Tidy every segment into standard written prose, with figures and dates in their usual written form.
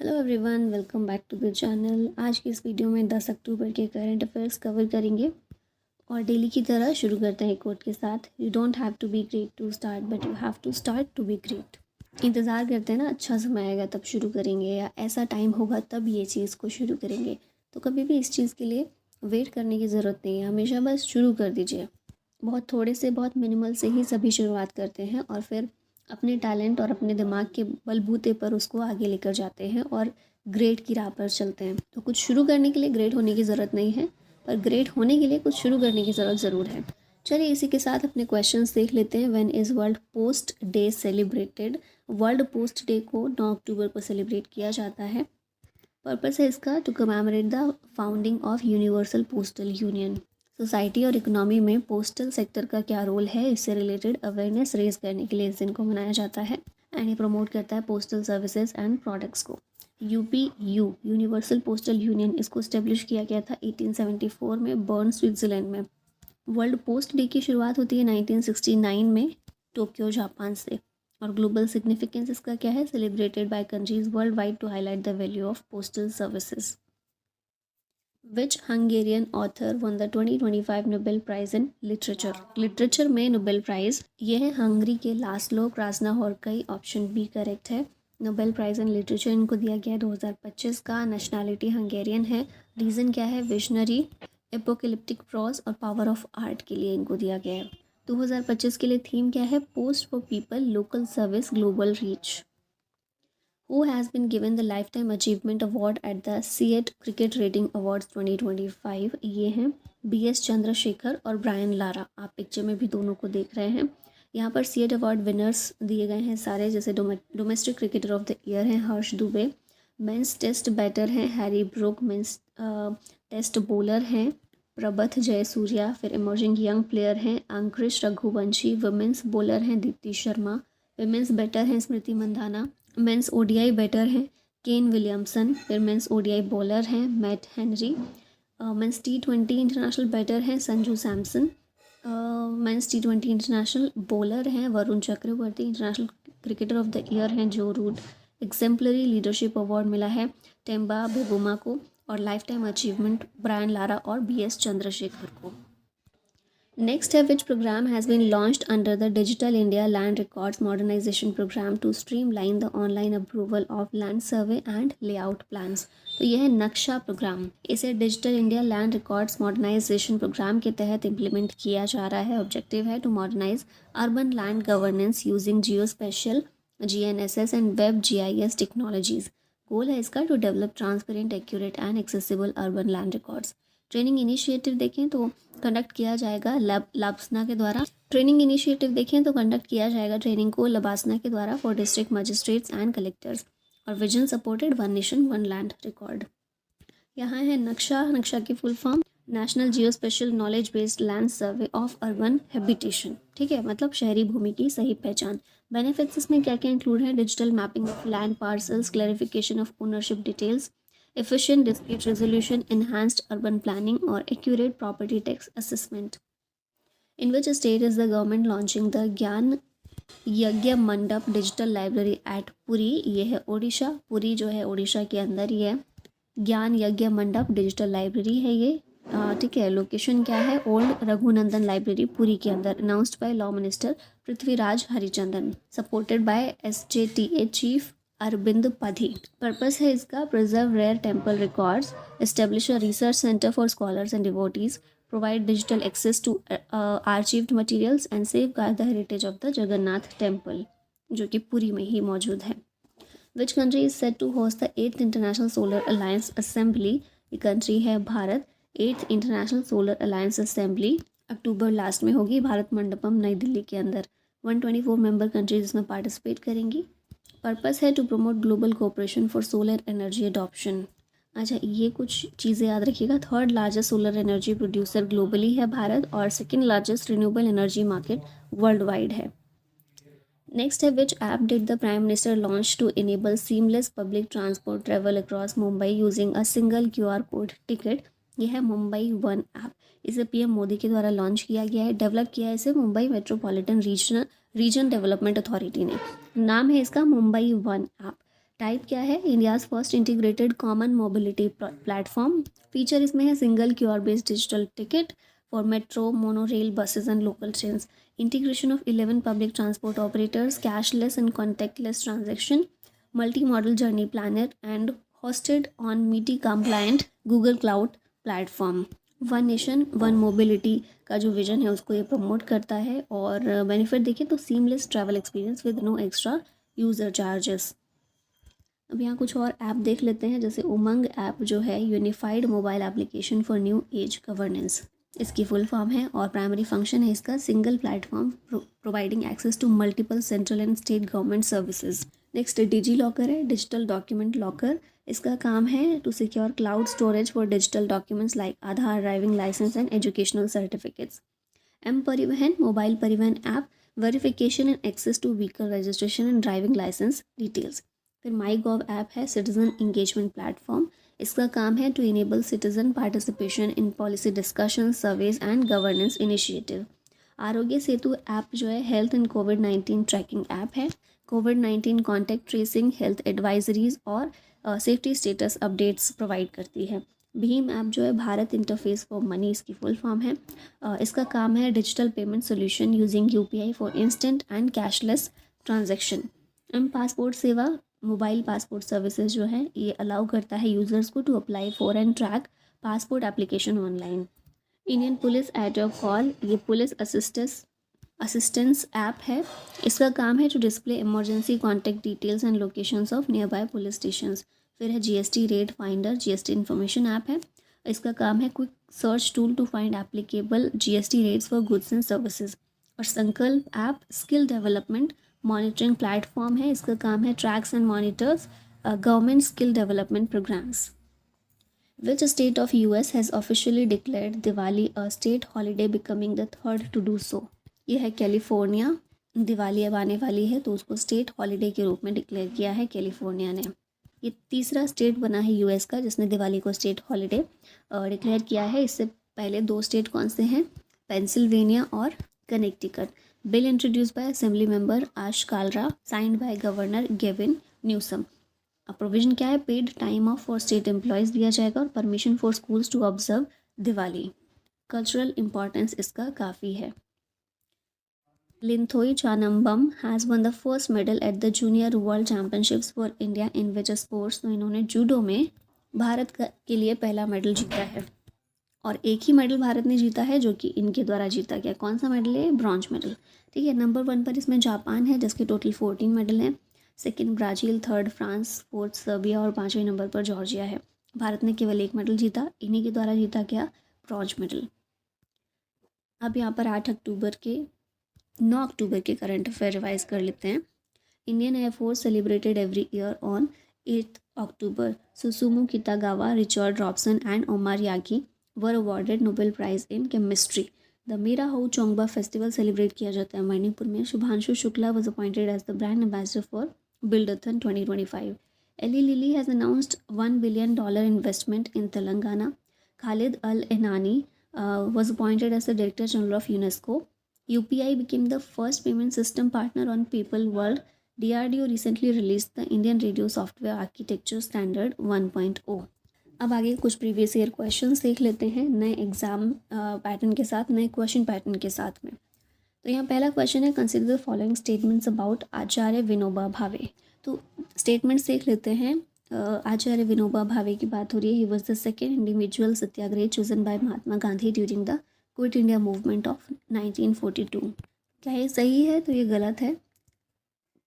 Hello everyone, welcome back to the channel. आज की इस वीडियो में 10 अक्टूबर के करंट अफेयर्स कवर करेंगे और डेली की तरह शुरू करते हैं कोट के साथ। You don't have to be great to start but you have to start to be great. इंतज़ार करते हैं ना, अच्छा समय आएगा तब शुरू करेंगे या ऐसा टाइम होगा तब ये चीज़ को शुरू करेंगे। तो कभी भी इस चीज़ के लिए वेट करने की ज़रूरत नहीं है, हमेशा बस शुरू कर दीजिए। बहुत थोड़े से, बहुत मिनिमल से ही सभी शुरुआत करते हैं और फिर अपने टैलेंट और अपने दिमाग के बलबूते पर उसको आगे लेकर जाते हैं और ग्रेट की राह पर चलते हैं। तो कुछ शुरू करने के लिए ग्रेट होने की ज़रूरत नहीं है, पर ग्रेट होने के लिए कुछ शुरू करने की ज़रूरत ज़रूर है। चलिए इसी के साथ अपने क्वेश्चंस देख लेते हैं। When is world post day celebrated? World post day को 9 अक्टूबर को सेलिब्रेट किया जाता है। पर्पस है इसका to commemorate the founding of universal postal union. Society और इकोनॉमी में पोस्टल सेक्टर का क्या रोल है, इससे रिलेटेड अवेयरनेस रेज करने के लिए इस दिन को मनाया जाता है। एंड ये प्रमोट करता है पोस्टल सर्विसेज एंड प्रोडक्ट्स को। यूपीयू यूनिवर्सल पोस्टल यूनियन, इसको स्टेब्लिश किया गया था 1874 में बर्न, स्विट्ज़रलैंड में। वर्ल्ड पोस्ट डे की शुरुआत होती है 1969 में टोक्यो, जापान से। और ग्लोबल सिग्निफिकेंस इसका क्या है? Celebrated by countries world wide to highlight the value of postal services. Which Hungarian author won the 2025 Nobel prize in literature? Literature में नोबेल प्राइज ये है हंगरी के Laszlo Krasznahorkai. Option B correct है। Nobel prize in literature इनको दिया गया है 2025 का। नेशनैलिटी हंगेरियन है। रीज़न क्या है? विजनरी, एपोकलिप्टिक प्रॉज और पावर ऑफ आर्ट के लिए इनको दिया गया है। 2025 के लिए थीम क्या है? Post for people, local service, global reach. Who has been given the Lifetime Achievement Award at the CET Cricket Rating Awards 2025? ये हैं BS चंद्रशेखर और ब्रायन लारा। आप पिक्चर में भी दोनों को देख रहे हैं। यहाँ पर CET अवार्ड विनर्स दिए गए हैं सारे, जैसे domestic cricketer of the year हैं Harsh Dubey, men's test batter हैं Harry Brook, men's test bowler हैं प्रबथ जयसूर्या, फिर इमर्जिंग यंग प्लेयर हैं अंकुरिश रघुवंशी, वुमेंस बॉलर हैं दीप्ति शर्मा, विमेंस बैटर हैं Smriti Mandhana, men's ODI batter हैं केन विलियमसन, फिर मेंस ओडीआई बॉलर हैं Matt Henry, men's T20 international batter हैं Sanju Samson, men's T20 international bowler हैं Varun Chakravarthy, international cricketer of the year हैं Joe root, exemplary leadership award मिला है टेम्बा बेबुमा को, और lifetime achievement Brian Lara और BS चंद्रशेखर को। Next है which program has been launched under the Digital India Land Records Modernization Program to streamline the online approval of land survey and layout plans। तो यह है Naksha program. इसे digital India land records modernization program के तहत implement किया जा रहा है। ऑब्जेक्टिव है to modernize urban land governance using geo spatial GNSS and web GIS technologies. Goal है इसका to develop transparent, accurate and accessible urban land records. Training initiative देखें तो कंडक्ट किया जाएगा लाब्सना के द्वारा। ट्रेनिंग इनिशिएटिव देखें तो कंडक्ट किया जाएगा ट्रेनिंग को लबासना के द्वारा for district magistrates and collectors. और vision supported one nation one land record. यहाँ है नक्शा। नक्शा की full form national geo spatial knowledge based land survey of urban habitation. ठीक है, मतलब शहरी भूमि की सही पहचान। बेनिफिट्स इसमें क्या क्या इंक्लूड है? Digital mapping of land parcels, clarification of ownership details, efficient dispute resolution, enhanced urban planning और accurate property tax assessment। In which state is the government launching the ज्ञान यज्ञ मंडप डिजिटल लाइब्रेरी एट पुरी? ये है ओडिशा। पुरी जो है ओडिशा के अंदर ही है। ज्ञान यज्ञ मंडप डिजिटल लाइब्रेरी है ये। ठीक है, लोकेशन क्या है? ओल्ड रघुनंदन लाइब्रेरी पुरी के अंदर। Announced by law minister Prithviraj Harichandan, supported by SJTA chief Arvind Padhi. Purpose है इसका preserve rare temple records, establish a research centre for scholars and devotees, provide digital access to archived materials and safeguard the heritage of the Jagannath temple, जो कि पुरी में ही मौजूद है। Which country is set to host the 8th international solar alliance assembly? ये कंट्री है Bharat. 8th international solar alliance assembly October last में होगी भारत मंडपम नई दिल्ली के अंदर। 124 मेंबर कंट्रीज इसमें पार्टिसिपेट करेंगी। पर्पस है to promote global cooperation for solar energy adoption. अच्छा, ये कुछ चीज़ें याद रखिएगा। 3rd largest solar energy producer globally है भारत और 2nd largest renewable energy market world wide है। नेक्स्ट है which app did the prime minister launch to enable seamless public transport travel across Mumbai using a single QR code ticket? ये है Mumbai one app. इसे PM Modi के द्वारा launch किया गया है। डेवलप किया है इसे Mumbai metropolitan region development authority ने। नाम है इसका मुंबई वन ऐप। टाइप क्या है, India's first integrated common mobility platform. Feature इसमें है single QR based digital ticket for metro, monorail, buses and local trains, integration of 11 public transport operators, cashless and contactless transaction, multi model journey planner and hosted on MITI compliant Google cloud platform. One nation one mobility का जो vision है उसको ये promote करता है। और benefit देखिए तो seamless travel experience with no extra user charges. अब यहाँ कुछ और ऐप देख लेते हैं, जैसे उमंग ऐप जो है unified mobile application for new age governance, इसकी फुल फॉर्म है। और प्राइमरी फंक्शन है इसका single platform providing access to multiple central and state government services. Next DigiLocker है, डिजिटल डॉक्यूमेंट लॉकर। इसका काम है to secure cloud storage for digital documents like Aadhaar, driving licence and educational certificates. M Parivahan mobile Parivahan app, verification and access to vehicle registration and driving licence details. फिर MyGov app है citizen engagement platform. इसका काम है to enable citizen participation in policy discussion, surveys and governance initiative. Aarogya Setu app जो है health and कोविड-19 tracking app है। कोविड-19 कॉन्टैक्ट ट्रेसिंग, हेल्थ एडवाइजरीज और सेफ्टी स्टेटस अपडेट्स प्रोवाइड करती है। भीम ऐप जो है भारत इंटरफेस फॉर मनी, इसकी फुल फॉर्म है। इसका काम है digital payment solution using UPI for instant and cashless transaction. M passport Seva mobile passport services जो है ये अलाउ करता है यूजर्स को to apply for and track passport application online. Indian police at your call, ये पुलिस असिस्टेंस ऐप है। इसका काम है to display emergency contact details and locations of nearby police stations. फिर है GST rate finder, GST information app है। इसका काम है quick search tool to find applicable GST rates for goods and services. और Sankalp app skill development monitoring platform है। इसका काम है tracks and monitors government skill development programmes. Which state of US has officially declared Diwali a state holiday, becoming the third to do so? ये है California. Diwali अब आने वाली है तो उसको स्टेट हॉलीडे के रूप में डिक्लेयर किया है कैलिफोर्निया ने। ये तीसरा स्टेट बना है यूएस का जिसने दिवाली को स्टेट हॉलीडे डिक्लेयर किया है। इससे पहले दो स्टेट कौन से हैं, पेंसिल्वेनिया और Connecticut. Bill introduced by assembly member Ash Kalra, signed by governor Gavin Newsom. Provision क्या है, paid time off for state employees दिया जाएगा और permission for schools to observe Diwali. Cultural importance इसका काफ़ी है। Linthoi Chanambam has won the first medal at the junior world championships for India in which sports. तो इन्होंने जूडो में भारत के लिए पहला मेडल जीता है और एक ही मेडल भारत ने जीता है जो कि इनके द्वारा जीता गया। कौन सा मेडल है, ब्रॉन्ज मेडल। ठीक है, नंबर 1 पर इसमें जापान है जिसके टोटल 14 मेडल हैं। Second Brazil, third France, fourth Serbia और 5वें नंबर पर जॉर्जिया है। भारत ने केवल एक मेडल जीता, इन्हीं के द्वारा जीता गया ब्रॉन्ज मेडल। अब यहाँ पर 9 अक्टूबर के करंट अफेयर रिवाइज कर लेते हैं। Indian air force celebrated every year on 8 October. Susumu Kitagawa, Richard Robson and Omar Yaghi were awarded Nobel prize in chemistry. The Mera Hou Chongba festival celebrate किया जाता है मणिपुर में। Shubhanshu Shukla was appointed as the brand ambassador for Buildathon 2025. Eli Lilly has announced $1 billion investment in Telangana. Khalid Al Enani was appointed as the Director General of UNESCO. UPI became the first payment system partner on PayPal World. DRDO recently released the Indian Radio Software Architecture Standard 1.0. अब आगे कुछ previous year questions देख लेते हैं नए exam pattern के साथ, नए क्वेश्चन पैटर्न के साथ में। तो यहाँ पहला क्वेश्चन है, consider the following statements about Acharya Vinoba Bhave. तो स्टेटमेंट्स देख लेते हैं। आचार्य विनोबा भावे की बात हो रही है। He was the second individual satyagrahi chosen by Mahatma Gandhi during the quit India movement of 1942। क्या ये सही है, तो ये गलत है।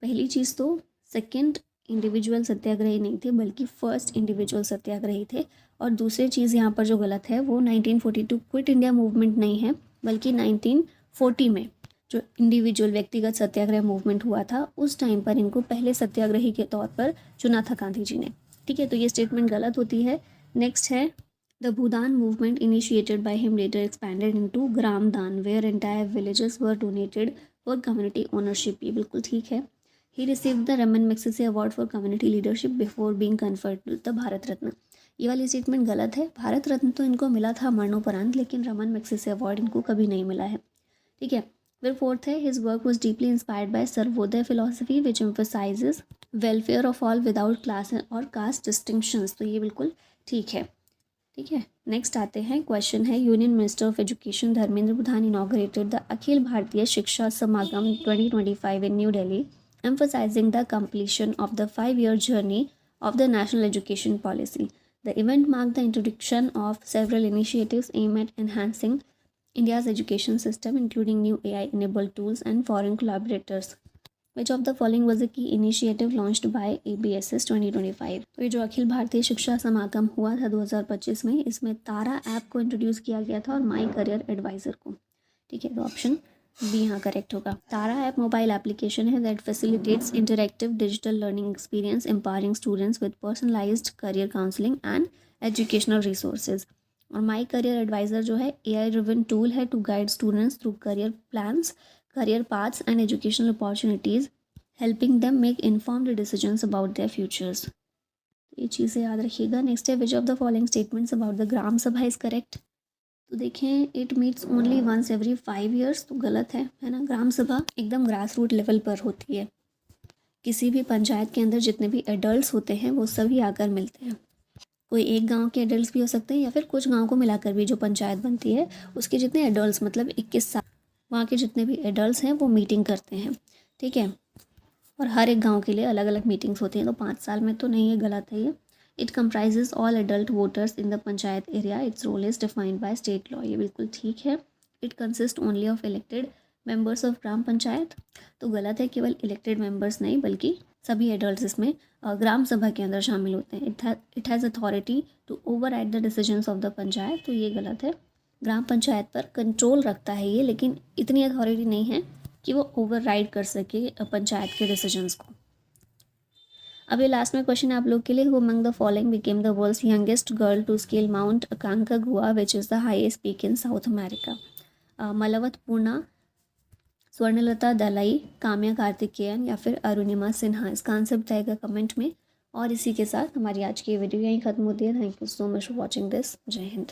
पहली चीज़ तो सेकेंड इंडिविजुअल सत्याग्रही नहीं थे बल्कि फर्स्ट इंडिविजुअल सत्याग्रही थे। और दूसरी चीज़ यहाँ पर जो गलत है वो 1942 क्विट इंडिया मूवमेंट नहीं है बल्कि 1940 में जो इंडिविजुअल व्यक्तिगत सत्याग्रह मूवमेंट हुआ था उस टाइम पर इनको पहले सत्याग्रही के तौर पर चुना था गांधी जी ने। ठीक है, तो ये स्टेटमेंट गलत होती है। नेक्स्ट है, the Bhoodan movement initiated by him later expanded into Gramdan where entire villages were donated for community ownership. ये बिल्कुल ठीक है। He received the Ramon Magsaysay award for community leadership before being conferred the Bharat Ratna. ये वाली statement गलत है। भारत रत्न तो इनको मिला था मरणोपरांत, लेकिन रमन मैग्सेसे अवार्ड इनको कभी नहीं मिला है। ठीक है, फिर फोर्थ है, his work was deeply inspired by Sarvodaya philosophy which emphasises welfare of all without class और कास्ट डिस्टिंक्शंस। तो ये बिल्कुल ठीक है। ठीक है, नेक्स्ट आते हैं, क्वेश्चन है, union minister of education Dharmendra Pradhan inaugurated the Akhil Bharatiya Shiksha Samagam 2025 in New Delhi, emphasizing the completion of the 5-year journey of the national education policy. The event marked the introduction of several initiatives aimed at enhancing India's education system, including new AI-enabled tools and foreign collaborators. Which of the following was a key initiative launched by ABSS 2025? तो ये जो अखिल भारतीय शिक्षा समागम हुआ था 2025 में, इसमें तारा app को introduce किया गया था और माई करियर एडवाइज़र को। ठीक है, तो ऑप्शन बी यहाँ करेक्ट होगा। तारा ऐप मोबाइल एप्लीकेशन है that facilitates interactive digital learning experience empowering students with personalized career counselling and educational resources. और माई करियर एडवाइज़र जो है AI ड्रिवन टूल है to guide students through career plans, career paths and educational opportunities, helping them make informed decisions about their futures. ये चीज़ें याद रखिएगा। Next है, which of the following statements about the gram sabha is correct? तो देखें, it meets only once every 5 years, तो गलत है ना। ग्राम सभा एकदम ग्रास रूट लेवल पर होती है। किसी भी पंचायत के अंदर जितने भी एडल्ट्स होते हैं वो सभी आकर मिलते हैं। कोई एक गांव के एडल्ट्स भी हो सकते हैं या फिर कुछ गांव को मिलाकर भी जो पंचायत बनती है उसके जितने एडल्ट्स, मतलब 21 साल, वहाँ के जितने भी एडल्ट्स हैं वो मीटिंग करते हैं। ठीक है, और हर एक गाँव के लिए अलग अलग मीटिंग्स होती हैं, तो 5 साल में तो नहीं है, गलत है ये। It comprises all adult voters in the panchayat area. Its role is defined by state law. ये बिल्कुल ठीक है। It consists only of elected members of ग्राम पंचायत, तो गलत है, केवल इलेक्टेड मेंबर्स नहीं बल्कि सभी एडल्ट्स इसमें ग्राम सभा के अंदर शामिल होते हैं। It has authority to override the decisions of the panchayat, तो ये गलत है। ग्राम पंचायत पर कंट्रोल रखता है ये, लेकिन इतनी अथॉरिटी नहीं है कि वो ओवरराइड कर सके पंचायत के डिसीजंस को। अब ये लास्ट में क्वेश्चन है आप लोग के लिए, who among the following became the world's youngest girl to scale mount Aconcagua which is the highest peak in South America? Malavath Purna, Swarnalata Dalai, Kamya Karthikeyan या फिर अरुणिमा सिन्हा? इसका आंसर बताएगा कमेंट में। और इसी के साथ हमारी आज की वीडियो यहीं ख़त्म होती है। Thank you so much for watching this. जय हिंद।